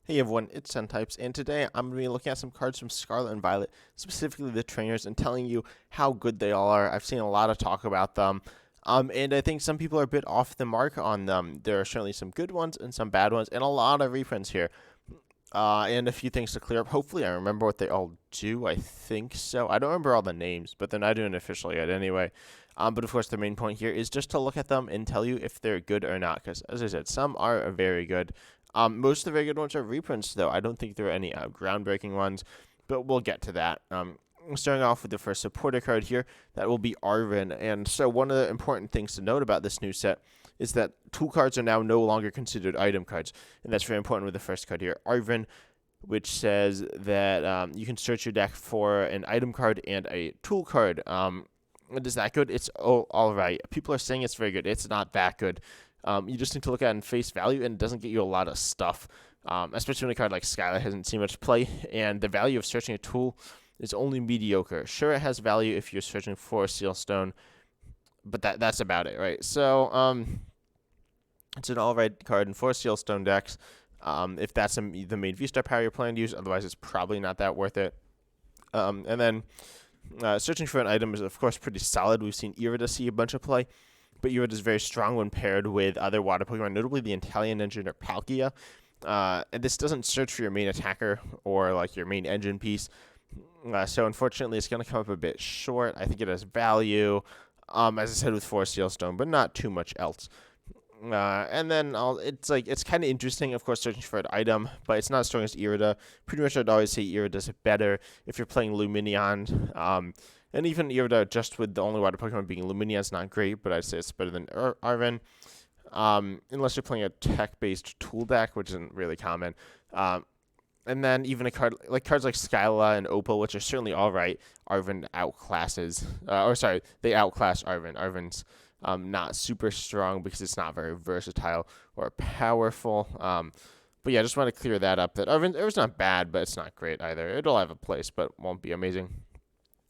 Hey everyone, it's Types, and today I'm going to be looking at some cards from Scarlet and Violet, specifically the trainers, and telling you how good they all are. I've seen a lot of talk about them, and I think some people are a bit off the mark on them. There are certainly some good ones and some bad ones, and a lot of reprints here. And a few things to clear up. Hopefully, I remember what they all do. I think so. I don't remember all the names, but they're not doing it officially yet anyway. But of course, the main point here is just to look at them and tell you if they're good or not. Because as I said, some are very good. Most of the very good ones are reprints, though. I don't think there are any groundbreaking ones, but we'll get to that. Starting off with the first supporter card here, that will be Arvin. And so one of the important things to note about this new set is that tool cards are now no longer considered item cards. And that's very important with the first card here, Arvin, which says that you can search your deck for an item card and a tool card. Is that good? It's all right. People are saying it's very good. It's not that good. You just need to look at it in face value, and it doesn't get you a lot of stuff, especially when a card like Scarlet hasn't seen much play, and the value of searching a tool is only mediocre. Sure, it has value if you're searching for a seal stone, but that's about it, right? So, it's an all-right card in 4 seal stone decks, if that's the main V-Star power you're planning to use. Otherwise, it's probably not that worth it. And then searching for an item is, of course, pretty solid. We've seen Irida see a bunch of play, but Irida is very strong when paired with other water Pokemon, notably the Italian engine or Palkia. And this doesn't search for your main attacker or like your main engine piece. So unfortunately, it's going to come up a bit short. I think it has value, as I said, with 4 Seal Stone, but not too much else. And then it's kind of interesting, of course, searching for an item, but it's not as strong as Irida. Pretty much I'd always say Irida does it better if you're playing Luminion. And even Irida, just with the only water Pokemon being Luminia, is not great, but I'd say it's better than Arvin. Unless you're playing a tech-based tool deck, which isn't really common. And then even cards like Skyla and Opal, which are certainly all right, Arvin outclasses. They outclass Arvin. Arvin's not super strong because it's not very versatile or powerful. But yeah, I just want to clear that up. That Arvin's not bad, but it's not great either. It'll have a place, but won't be amazing.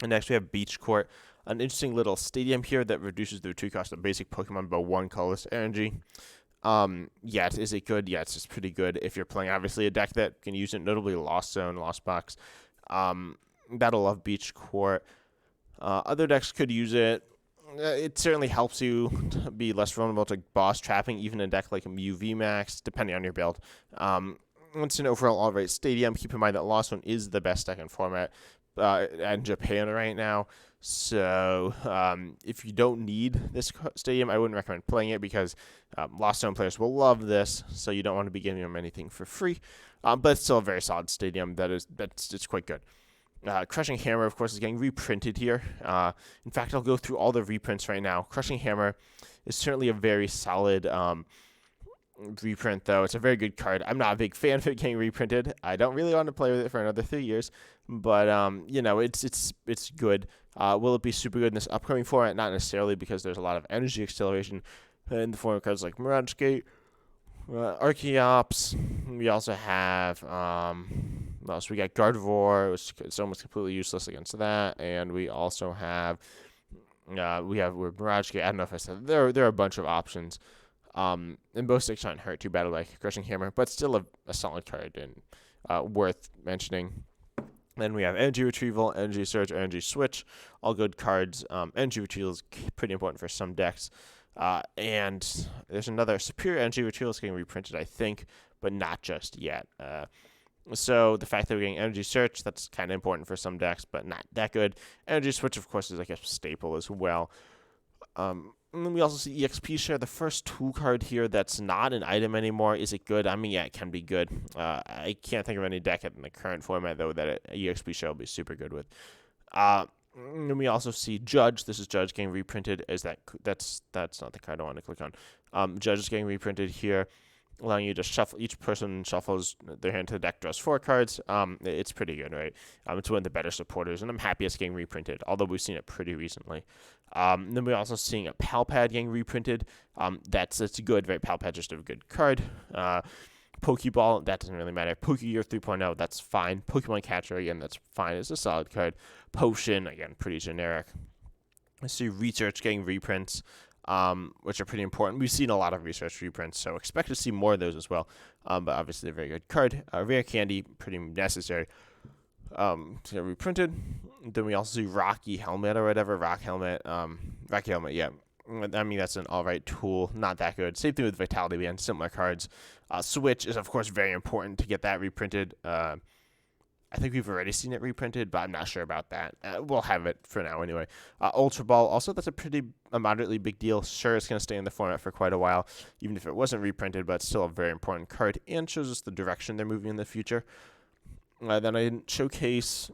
And next we have Beach Court, an interesting little stadium here that reduces the retreat cost of basic Pokemon by 1 colorless energy. Is it good? Yeah, it's just pretty good if you're playing, obviously, a deck that can use it, notably Lost Zone, Lost Box. That'll love Beach Court. Other decks could use it. It certainly helps you to be less vulnerable to boss trapping, even in a deck like Mew VMAX, depending on your build. It's an overall all-right stadium. Keep in mind that Lost Zone is the best deck in format in Japan right now. So if you don't need this stadium, I wouldn't recommend playing it because Lost Zone players will love this, so you don't want to be giving them anything for free. But it's still a very solid stadium. It's quite good. Crushing Hammer, of course, is getting reprinted here. In fact, I'll go through all the reprints right now. Crushing Hammer is certainly a very solid reprint, though. It's a very good card. I'm not a big fan of it getting reprinted. I don't really want to play with it for another 3 years, but it's good. Will it be super good in this upcoming format? Not necessarily, because there's a lot of energy acceleration in the form of cards like Mirage Gate, Archeops. We also have we got Gardevoir, which is almost completely useless against that, and we also have Mirage Gate. I don't know if I said there are a bunch of options. And both sticks aren't hurt too bad like Crushing Hammer, but still a solid card and worth mentioning. Then we have Energy Retrieval, Energy Search, Energy Switch, all good cards. Energy Retrieval is pretty important for some decks. And there's another Superior Energy Retrieval is getting reprinted, I think, but not just yet. So the fact that we're getting Energy Search, that's kind of important for some decks, but not that good. Energy Switch, of course, is like a staple as well. And then we also see EXP Share, the first tool card here that's not an item anymore. Is it good? I mean, yeah, it can be good. I can't think of any deck in the current format, though, that EXP Share will be super good with. And we also see Judge. This is Judge getting reprinted. That's not the card I want to click on. Judge is getting reprinted here, allowing you to shuffle. Each person shuffles their hand to the deck, draws 4 cards. It's pretty good, right? It's one of the better supporters, and I'm happy it's getting reprinted, although we've seen it pretty recently. Then we're also seeing a Palpad getting reprinted. That's good, right? Palpad just a good card. Pokeball, that doesn't really matter. Pokegear 3.0, that's fine. Pokemon Catcher, again, that's fine. It's a solid card. Potion, again, pretty generic. I see Research getting reprints. which are pretty important. We've seen a lot of research reprints, so expect to see more of those as well. But obviously, they're a very good card. Rare Candy, pretty necessary. To get reprinted. Then we also see Rocky Helmet or whatever. Rocky Helmet, yeah. I mean, that's an alright tool. Not that good. Same thing with Vitality Band, similar cards. Switch is, of course, very important to get that reprinted. I think we've already seen it reprinted, but I'm not sure about that. We'll have it for now anyway. Ultra Ball, also that's a moderately big deal. Sure, it's going to stay in the format for quite a while, even if it wasn't reprinted, but it's still a very important card and shows us the direction they're moving in the future. Then I didn't showcase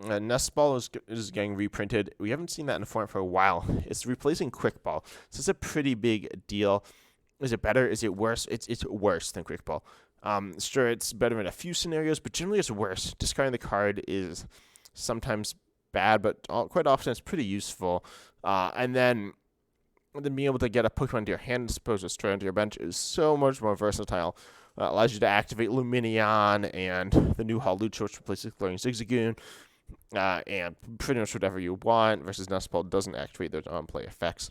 Nest Ball is getting reprinted. We haven't seen that in the format for a while. It's replacing Quick Ball, so it's a pretty big deal. Is it better? Is it worse? It's worse than Quick Ball. Sure, it's better in a few scenarios, but generally it's worse. Discarding the card is sometimes bad, but quite often it's pretty useful. And then being able to get a Pokemon to your hand as opposed to straight onto your bench is so much more versatile. Allows you to activate Luminion and the new Hawlucha, which replaces Glowing Zigzagoon, and pretty much whatever you want, versus Nest Ball doesn't activate those on-play effects.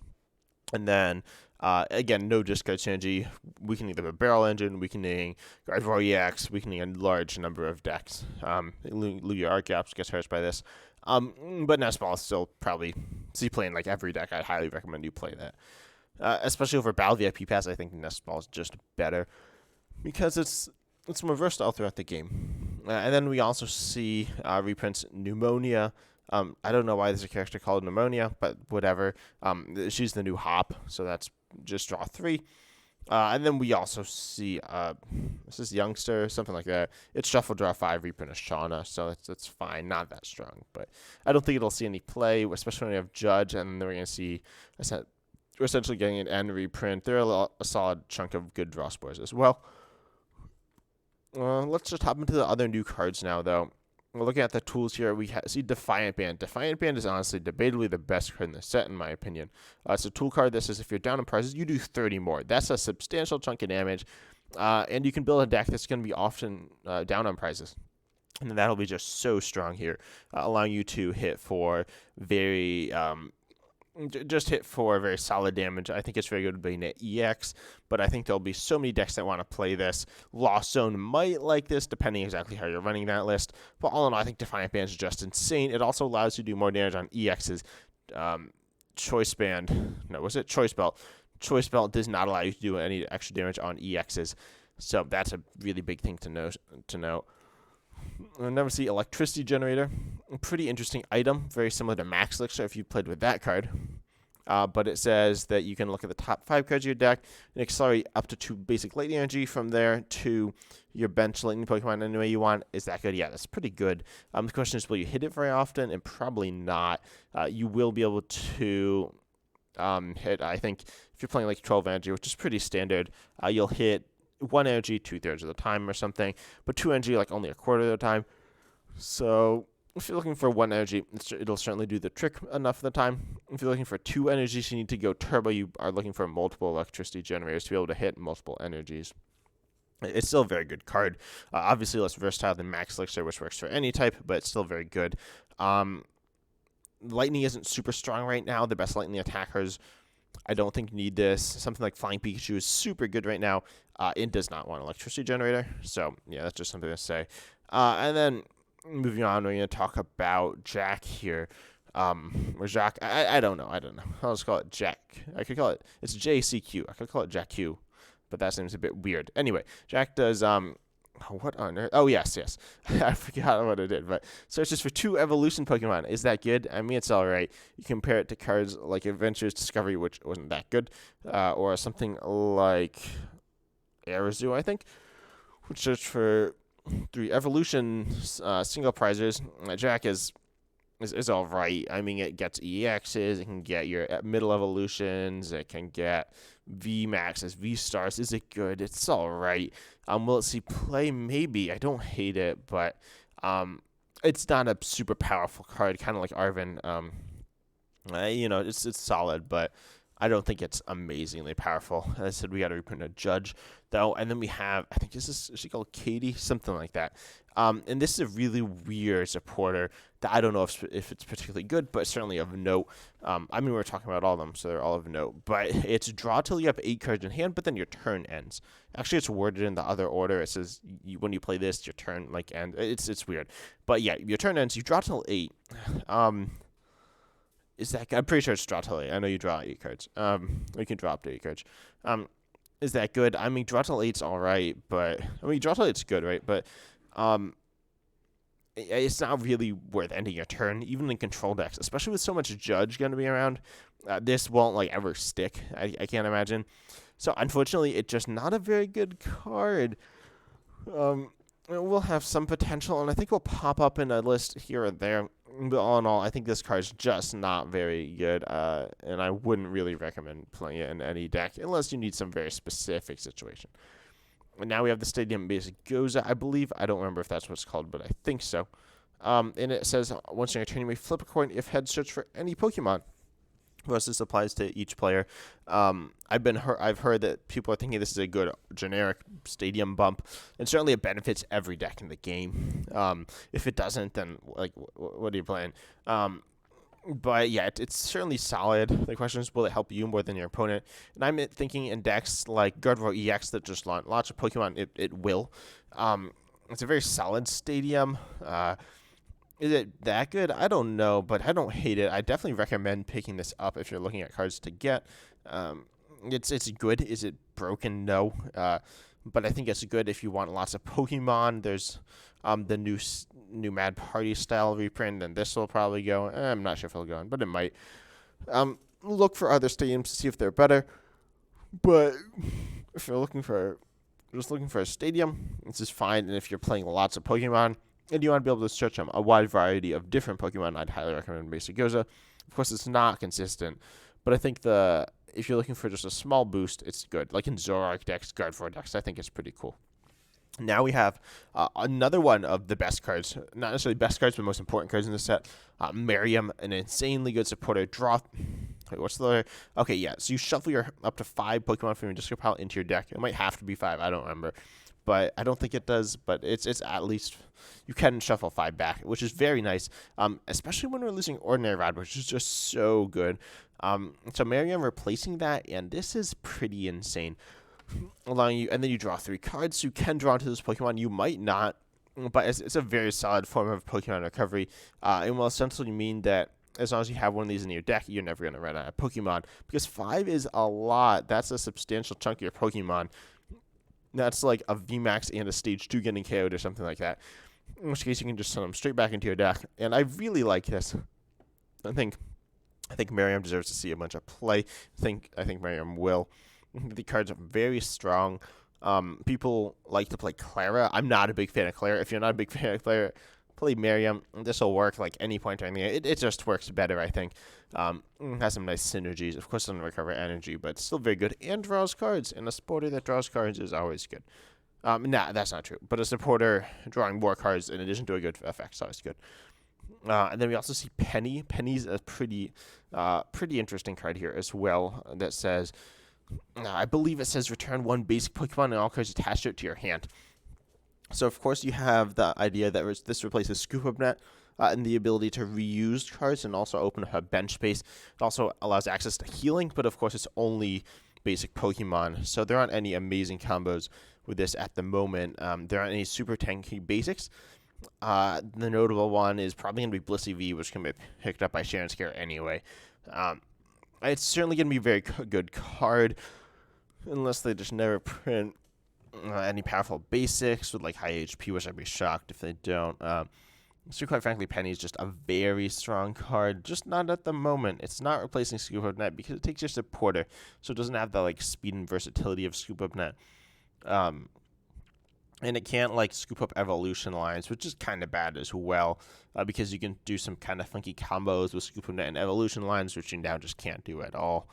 And then, again, no discard synergy, weakening the Barrel Engine, weakening Gardevoir EX, weakening a large number of decks. Lugia Art Gaps gets hurt by this. But Nest Ball is still probably, see playing like every deck, I'd highly recommend you play that. Especially over Battle VIP Pass, I think Nest Ball is just better, because it's more versatile throughout the game. And then we also see reprints Pneumonia. I don't know why there's a character called Pneumonia, but whatever. She's the new Hop, so that's just draw 3. And then we also see, this is Youngster, something like that. It's Shuffle Draw 5, reprint of Shauna, so that's fine. Not that strong, but I don't think it'll see any play, especially when we have Judge, and then we're going to see, we're essentially getting an end reprint. They're a solid chunk of good draw spores as well. Let's just hop into the other new cards now, though. We're looking at the tools here. We see Defiant Band. Defiant Band is honestly debatably the best card in the set, in my opinion. It's a tool card that says if you're down in prizes, you do 30 more. That's a substantial chunk of damage, and you can build a deck that's going to be often down on prizes. And that'll be just so strong here, allowing you to hit for very very solid damage. I think it's very good to being at EX, but I think there'll be so many decks that want to play this. Lost Zone might like this, depending exactly how you're running that list. But all in all, I think Defiant Band is just insane. It also allows you to do more damage on EX's Choice Band. No, was it Choice Belt? Choice Belt does not allow you to do any extra damage on EX's, so that's a really big thing to note. I'll never see Electricity Generator. A pretty interesting item, very similar to Max Elixir if you played with that card. But it says that you can look at the top 5 cards of your deck and accelerate up to 2 basic lightning energy from there to your bench lightning Pokemon any way you want. Is that good? Yeah, that's pretty good. The question is, will you hit it very often? And probably not. You will be able to hit, I think, if you're playing like 12 energy, which is pretty standard, you'll hit 1 energy 2/3 of the time or something, but 2 energy like only a quarter of the time. So if you're looking for 1 energy, it'll certainly do the trick enough of the time. If you're looking for 2 energies, you need to go turbo. You are looking for multiple electricity generators to be able to hit multiple energies. It's still a very good card. Obviously less versatile than Max Elixir, which works for any type, but it's still very good. Lightning isn't super strong right now. The best lightning attackers, I don't think, need this. Something like Flying Pikachu is super good right now. It does not want an electricity generator. So, yeah, that's just something to say. And then moving on, we're going to talk about Jack here. Or Jack, I don't know. I'll just call it Jack. I could call it, it's JCQ. I could call it Jack Q, but that seems a bit weird. Anyway, Jack does, what on earth? Oh, yes. I forgot what it did, but searches for 2 evolution Pokemon. Is that good? I mean, it's all right. You compare it to cards like Adventures Discovery, which wasn't that good, or something like Airzu, I think, which search for 3 evolution single prizes. Jack is all right. I mean, it gets EXs, it can get your middle evolutions, it can get VMAXs, V-Stars. Is it good? It's all right. Will it see play? Maybe. I don't hate it, but it's not a super powerful card, kind of like Arvin. It's solid, but I don't think it's amazingly powerful. As I said, we got to reprint a Judge, though. And then we have, I think is she called Katie? Something like that. And this is a really weird supporter that I don't know if it's particularly good, but certainly of note. I mean, we're talking about all of them, so they're all of note. But it's draw till you have 8 cards in hand, but then your turn ends. Actually, it's worded in the other order. It says when you play this, your turn ends. It's weird. But yeah, your turn ends. You draw till 8. Is that? I'm pretty sure it's draw till 8. I know you draw 8 cards. You can draw up to 8 cards. Is that good? I mean, draw till 8's all right, but I mean, draw till 8's good, right? But it's not really worth ending your turn, even in control decks, especially with so much Judge going to be around. This won't ever stick. I can't imagine. So unfortunately, it's just not a very good card. It will have some potential, and I think will pop up in a list here or there. But all in all, I think this card's just not very good, and I wouldn't really recommend playing it in any deck unless you need some very specific situation. And now we have the Stadium Basic Goza, I believe. I don't remember if that's what it's called, but I think so. And it says, once in your turn, you may flip a coin if head search for any Pokemon. Of course, this applies to each player. I've heard that people are thinking this is a good generic stadium bump, and certainly it benefits every deck in the game. If it doesn't, then what are you playing? But yeah, it's certainly solid. The question is, will it help you more than your opponent? And I'm thinking in decks like Gardevoir EX that just launched lots of Pokemon, it will. It's a very solid stadium. Is it that good? I don't know, but I don't hate it. I definitely recommend picking this up if you're looking at cards to get. It's good. Is it broken? No. But I think it's good if you want lots of Pokemon. There's the new Mad Party style reprint, and this will probably go. I'm not sure if it'll go on, but it might. Look for other stadiums to see if they're better. But if you're just looking for a stadium, this is fine. And if you're playing lots of Pokemon and you want to be able to search a wide variety of different Pokemon, I'd highly recommend Basic Goza. Of course, it's not consistent, but I think if you're looking for just a small boost, it's good. Like in Zoroark decks, Gardevoir decks, I think it's pretty cool. Now we have another one of the best cards, not necessarily best cards, but most important cards in the set. Miriam, an insanely good supporter. Wait, what's the other? Okay, yeah. So you shuffle your up to 5 Pokemon from your discard pile into your deck. It might have to be 5. I don't remember, but I don't think it does. But it's at least you can shuffle 5 back, which is very nice. Especially when we're losing Ordinary Rod, which is just so good. So Miriam replacing that, and this is pretty insane. Allowing you, and then you draw 3 cards, so you can draw into this Pokemon. You might not, but it's a very solid form of Pokemon recovery. And will essentially mean that as long as you have one of these in your deck, you're never going to run out of Pokemon. Because 5 is a lot. That's a substantial chunk of your Pokemon. That's like a VMAX and a Stage 2 getting KO'd or something like that. In which case, you can just send them straight back into your deck. And I really like this. I think Miriam deserves to see a bunch of play. I think Miriam will. The cards are very strong. People like to play Clara. I'm not a big fan of Clara. If you're not a big fan of Clara, play Miriam. This will work like any point during the game. It just works better, I think. Has some nice synergies. Of course, it doesn't recover energy, but it's still very good. And draws cards. And a supporter that draws cards is always good. Nah, that's not true. But a supporter drawing more cards in addition to a good effect is always good. And then we also see Penny. Penny's a pretty interesting card here as well that says... I believe it says return 1 basic Pokemon and all cards attached to it to your hand. So, of course, you have the idea that this replaces Scoop Up Net and the ability to reuse cards and also open up a bench space. It also allows access to healing, but, of course, it's only basic Pokemon. So there aren't any amazing combos with this at the moment. There aren't any super tanky basics. The notable one is probably going to be Blissey V, which can be picked up by Sharon Scare anyway. It's certainly going to be a very good card, unless they just never print any powerful basics with high HP, which I'd be shocked if they don't. So quite frankly, Penny is just a very strong card, just not at the moment. It's not replacing Scoop Up Net because it takes your supporter, so it doesn't have the speed and versatility of Scoop Up Net. And it can't scoop up evolution lines, which is kind of bad as well, because you can do some kind of funky combos with Scoop Up Net and evolution lines, which you now just can't do at all.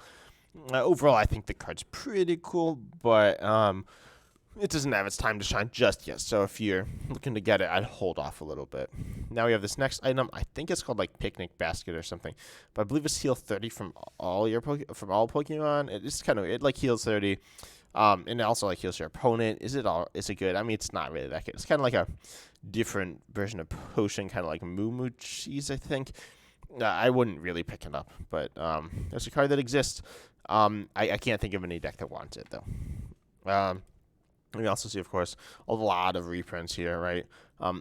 Overall, I think the card's pretty cool, but it doesn't have its time to shine just yet. So if you're looking to get it, I'd hold off a little bit. Now we have this next item. I think it's called like Picnic Basket or something, but I believe it's heal 30 from all Pokemon. It's kind of, it like heals 30. And it also like heals your opponent. Is it good? I mean, it's not really that good. It's kind of like a different version of potion, kind of like Moo Cheese, I think. I wouldn't really pick it up, but there's a card that exists. I can't think of any deck that wants it though. We also see, of course, a lot of reprints here, right?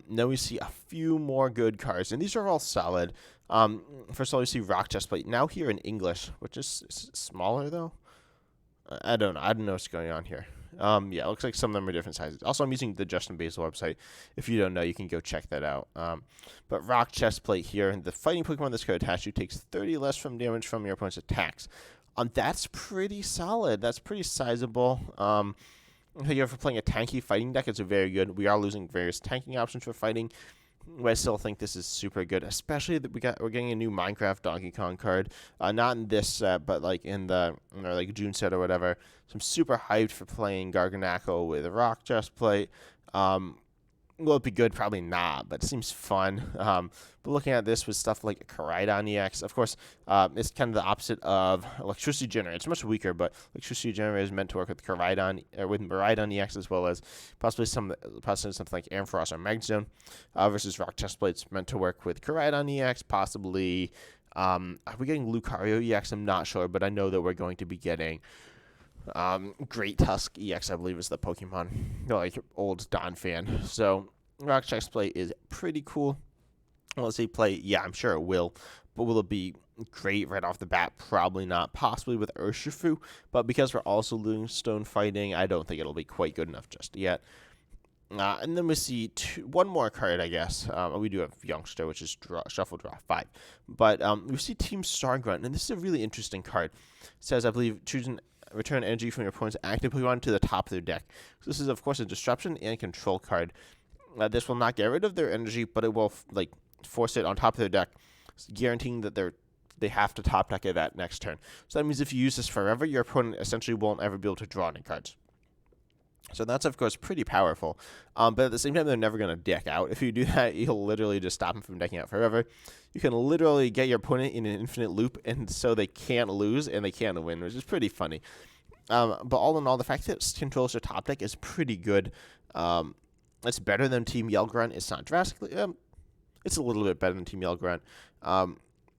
Now we see a few more good cards, and these are all solid. First of all, we see Rock Chestplate, now here in English, which is smaller, though. I don't know. I don't know what's going on here. Yeah, it looks like some of them are different sizes. Also, I'm using the Justin Basil website. If you don't know, you can go check that out. But Rock Chestplate here, and the fighting Pokemon this card attached to takes 30 less from damage from your opponent's attacks. That's pretty solid. That's pretty sizable. If you're playing a tanky fighting deck, it's very good. We are losing various tanking options for fighting, but I still think this is super good, especially that we're getting a new Minecraft Donkey Kong card. Not in this set, but like in the like June set or whatever. So I'm super hyped for playing Garganacl with a Rock Chestplate. Will it be good? Probably not, but it seems fun. But looking at this with stuff like Koraidon EX, of course, it's kind of the opposite of Electricity Generator. It's much weaker, but Electricity Generator is meant to work with Koraidon, or with Miraidon EX, as well as possibly something like Ampharos or Magzone, versus Rock Chestplate's meant to work with Koraidon EX, possibly. Are we getting Lucario EX? I'm not sure, but I know that we're going to be getting Great Tusk EX, I believe, is the Pokemon. Like old Don fan. So Rock Chestplate is pretty cool. Let's see play. Yeah, I'm sure it will. But will it be great right off the bat? Probably not. Possibly with Urshifu. But because we're also losing Stone Fighting, I don't think it'll be quite good enough just yet. And then we see one more card, I guess. We do have Youngster, which is Shuffle Draw 5. But we see Team Stargrunt, and this is a really interesting card. It says, I believe, return energy from your opponent's active Pokemon to the top of their deck. So this is, of course, a disruption and control card. This will not get rid of their energy, but it will force it on top of their deck, guaranteeing that they have to top deck it that next turn. So that means if you use this forever, your opponent essentially won't ever be able to draw any cards. So that's, of course, pretty powerful. But at the same time, they're never going to deck out. If you do that, you'll literally just stop them from decking out forever. You can literally get your opponent in an infinite loop, and so they can't lose and they can't win, which is pretty funny. But all in all, the fact that it controls your top deck is pretty good. It's better than Team Yell Grunt. It's not drastically... it's a little bit better than Team Yell Grunt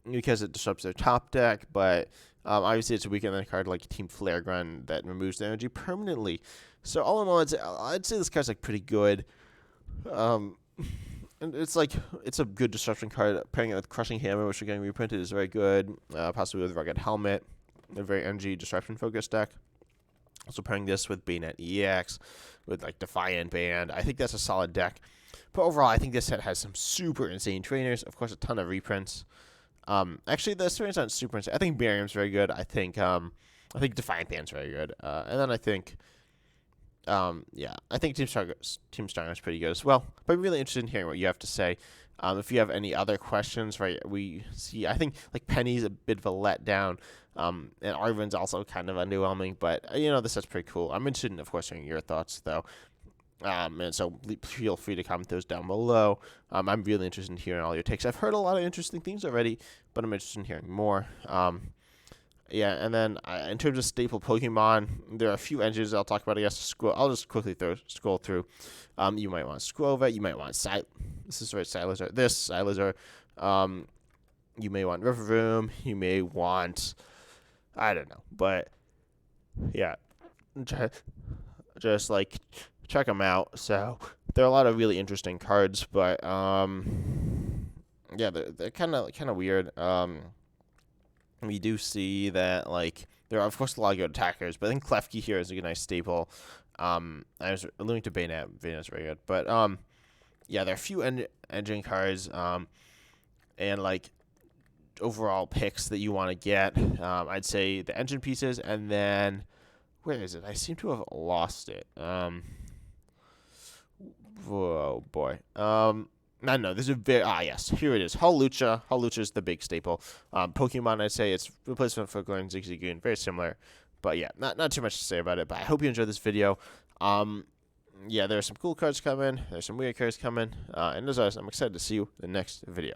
because it disrupts their top deck, but obviously it's weaker than a card like Team Flare Grunt that removes their energy permanently. So all in all, I'd say this card's pretty good. And it's a good disruption card. Pairing it with Crushing Hammer, which are getting reprinted, is very good. Possibly with Rugged Helmet, a very energy disruption focused deck. Also pairing this with Bayonet EX, with Defiant Band. I think that's a solid deck. But overall, I think this set has some super insane trainers. Of course, a ton of reprints. Actually, the trainers aren't super insane. I think Barium's very good. I think Defiant Band's very good. And then I think Team Star is pretty good as well. But I'm really interested in hearing what you have to say. If you have any other questions, right? We see, I think Penny's a bit of a letdown. And Arvin's also kind of underwhelming, but this set's pretty cool. I'm interested in, of course, hearing your thoughts though. And so feel free to comment those down below. I'm really interested in hearing all your takes. I've heard a lot of interesting things already, but I'm interested in hearing more. Yeah, and then in terms of staple Pokemon, there are a few engines I'll talk about. I guess I'll just quickly scroll through. You might want Skwovet. You might want Silezer. You may want Riverroom. You may want, I don't know, but yeah, just check them out. So there are a lot of really interesting cards, but yeah, they're kind of weird. We do see that there are of course a lot of good attackers, but I think Klefki here is a nice staple. I was alluding to Bayonet. Bayonet's very good, but yeah, there are a few engine cards, and overall picks that you want to get. I'd say the engine pieces, and then where is it? I seem to have lost it. Whoa, boy. I know, there's a very... yes, here it is. Hawlucha. Hawlucha is the big staple. Pokemon, I'd say it's replacement for Glenn Zigzagoon. Very similar. But yeah, not too much to say about it. But I hope you enjoyed this video. yeah, there's some cool cards coming. There's some weird cards coming. And as always, I'm excited to see you in the next video.